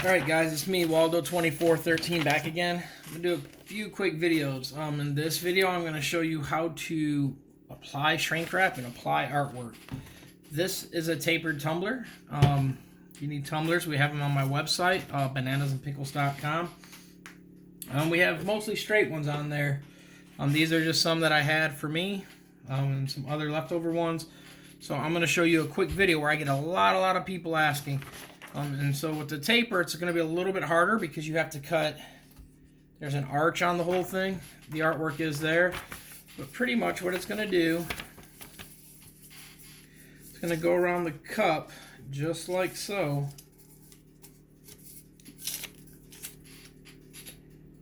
Alright guys, it's me, Waldo2413, back again. I'm going to do a few quick videos. In this video I'm going to show you how to apply shrink wrap and apply artwork. This is a tapered tumbler. If you need tumblers, we have them on my website, bananasandpickles.com. We have mostly straight ones on there. These are just some that I had for me, and some other leftover ones. So I'm going to show you a quick video where I get a lot of people asking. And so with the taper, it's going to be a little bit harder because you have to cut. There's an arch on the whole thing. The artwork is there. But pretty much what it's going to do, it's going to go around the cup just like so.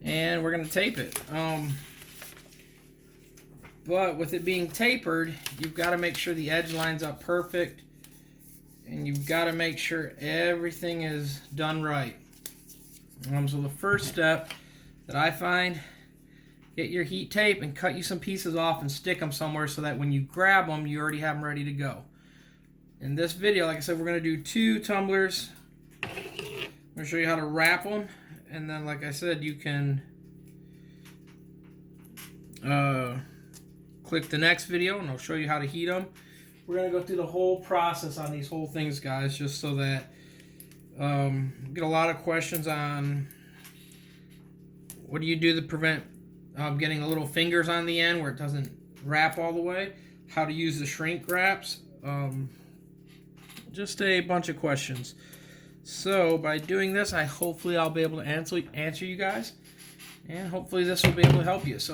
And we're going to tape it. But with it being tapered, you've got to make sure the edge lines up perfect. And you've got to make sure everything is done right. So the first step that I find, get your heat tape and cut you some pieces off and stick them somewhere so that when you grab them, you already have them ready to go. In this video, like I said, we're going to do 2 tumblers. I'm going to show you how to wrap them. And then, like I said, you can click the next video and I'll show you how to heat them. We're going to go through the whole process on these whole things, guys, just so that get a lot of questions on what do you do to prevent getting the little fingers on the end where it doesn't wrap all the way, how to use the shrink wraps, just a bunch of questions. So by doing this, hopefully I'll be able to answer you guys, and hopefully this will be able to help you. So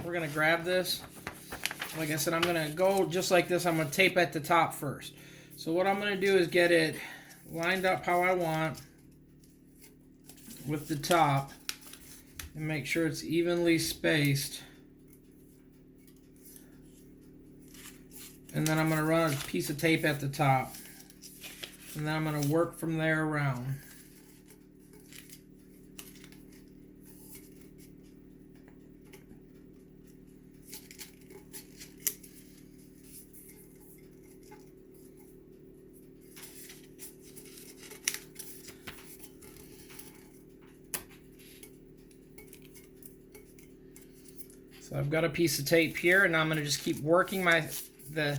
we're going to grab this. Like I said, I'm going to go just like this. I'm going to tape at the top first. So what I'm going to do is get it lined up how I want with the top and make sure it's evenly spaced. And then I'm going to run a piece of tape at the top. And then I'm going to work from there around. So I've got a piece of tape here, and I'm going to just keep working the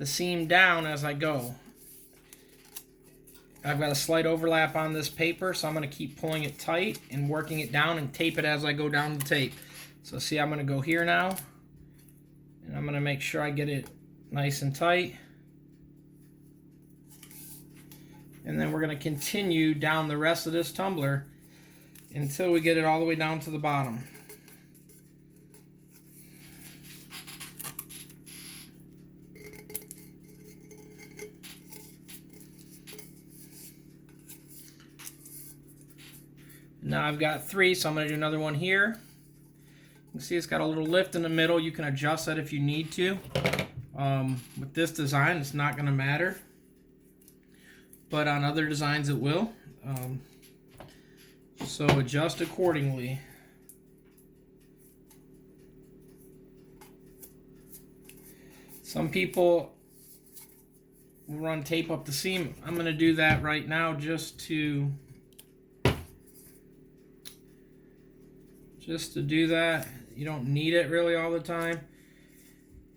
seam down as I go. I've got a slight overlap on this paper, so I'm going to keep pulling it tight and working it down and tape it as I go down the tape. So see, I'm going to go here now, and I'm going to make sure I get it nice and tight. And then we're going to continue down the rest of this tumbler until we get it all the way down to the bottom. Now I've got 3, so I'm going to do another one here. You can see it's got a little lift in the middle. You can adjust that if you need to. With this design, it's not going to matter. But on other designs, it will. So adjust accordingly. Some people will run tape up the seam. I'm going to do that right now just to do that. You don't need it really all the time.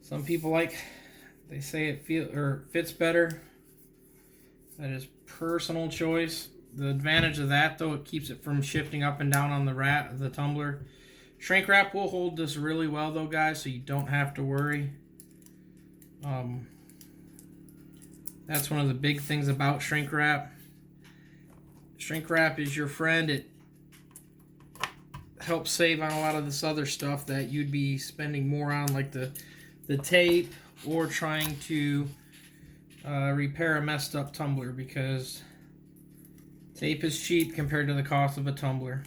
Some people they say it fits better. That is personal choice. The advantage of that, though, it keeps it from shifting up and down on the tumbler. Shrink wrap will hold this really well, though, guys, so you don't have to worry. That's one of the big things about shrink wrap. Shrink wrap is your friend. It helps save on a lot of this other stuff that you'd be spending more on, like the tape or trying to repair a messed up tumbler, because tape is cheap compared to the cost of a tumbler.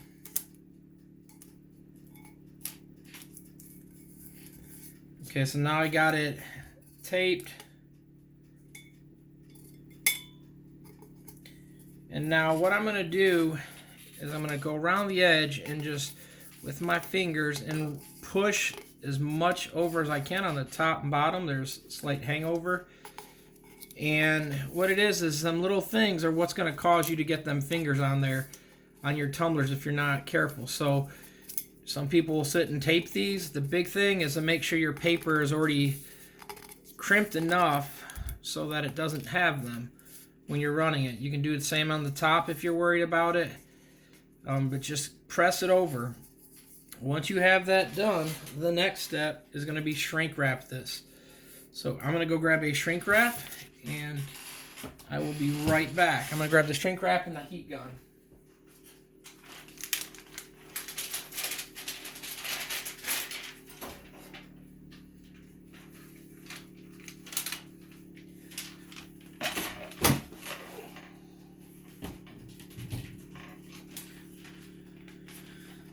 Okay, so now I got it taped. And now what I'm going to do is I'm going to go around the edge and just with my fingers and push as much over as I can on the top and bottom. There's slight hangover. And what it is some little things are what's going to cause you to get them fingers on there. on your tumblers if you're not careful. So some people will sit and tape these. The big thing is to make sure your paper is already crimped enough so that it doesn't have them when you're running it. You can do the same on the top if you're worried about it, but just press it over. Once you have that done, the next step is going to be shrink wrap this. So I'm going to go grab a shrink wrap, and I will be right back. I'm going to grab the shrink wrap and the heat gun.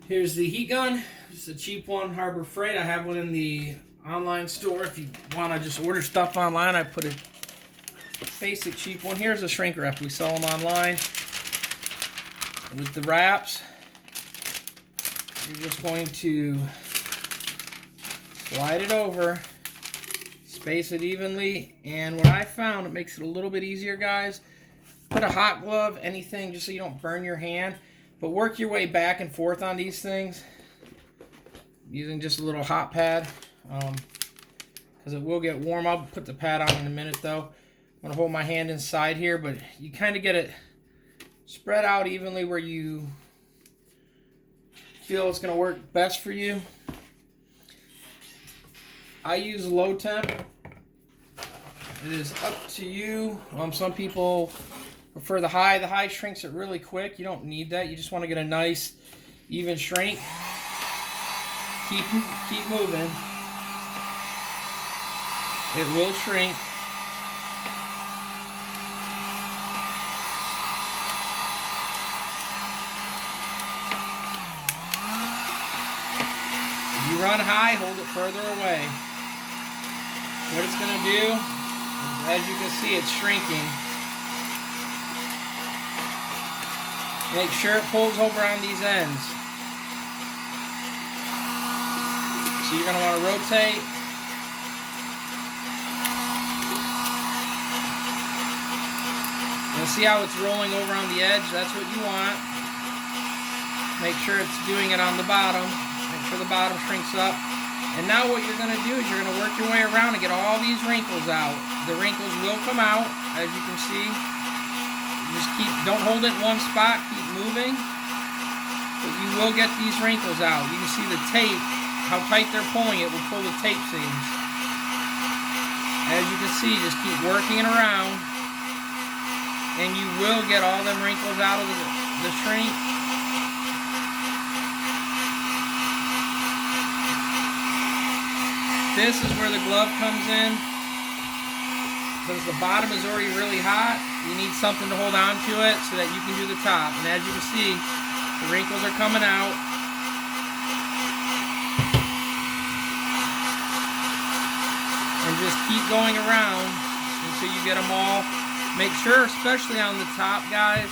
Here's the heat gun. It's a cheap one, Harbor Freight. I have one in the online store. If you want to just order stuff online, I put a basic cheap one. Here's a shrink wrap. We sell them online with the wraps. You're just going to slide it over, space it evenly, and what I found, it makes it a little bit easier, guys. Put a hot glove, anything, just so you don't burn your hand. But work your way back and forth on these things using just a little hot pad, because it will get warm. I'll put the pad on in a minute though. I'm going to hold my hand inside here, but you kind of get it spread out evenly where you feel it's going to work best for you. I use low temp. It is up to you. Some people prefer the high. The high shrinks it really quick. You don't need that. You just want to get a nice, even shrink. Keep moving. It will shrink. If you run high, hold it further away. What it's going to do, as you can see, it's shrinking. Make sure it pulls over on these ends. So you're going to want to rotate. You'll see how it's rolling over on the edge. That's what you want. Make sure it's doing it on the bottom. Make sure the bottom shrinks up. And now what you're going to do is you're going to work your way around and get all these wrinkles out. The wrinkles will come out, as you can see. Just don't hold it in one spot, keep moving, but you will get these wrinkles out. You can see the tape, how tight they're pulling it will pull the tape seams. As you can see, just keep working it around, and you will get all them wrinkles out of the shrink. This is where the glove comes in. Since the bottom is already really hot, you need something to hold on to it so that you can do the top. And as you can see, the wrinkles are coming out. And just keep going around until you get them all. Make sure, especially on the top, guys,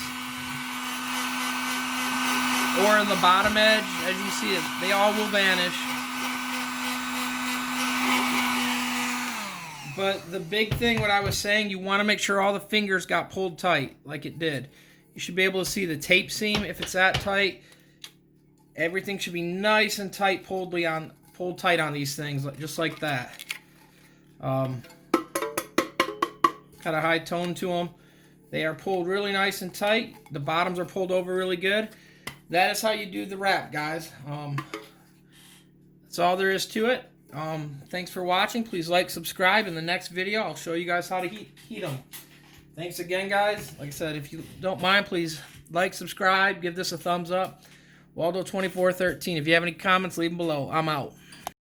or in the bottom edge, as you see it, they all will vanish. But the big thing, what I was saying, you want to make sure all the fingers got pulled tight, like it did. You should be able to see the tape seam if it's that tight. Everything should be nice and tight, pulled tight on these things, just like that. Got a high tone to them. They are pulled really nice and tight. The bottoms are pulled over really good. That is how you do the wrap, guys. That's all there is to it. Thanks for watching. Please like, subscribe. In the next video, I'll show you guys how to heat them. Thanks again, guys. Like I said, if you don't mind, please like, subscribe, give this a thumbs up. Waldo2413. If you have any comments, leave them below. I'm out.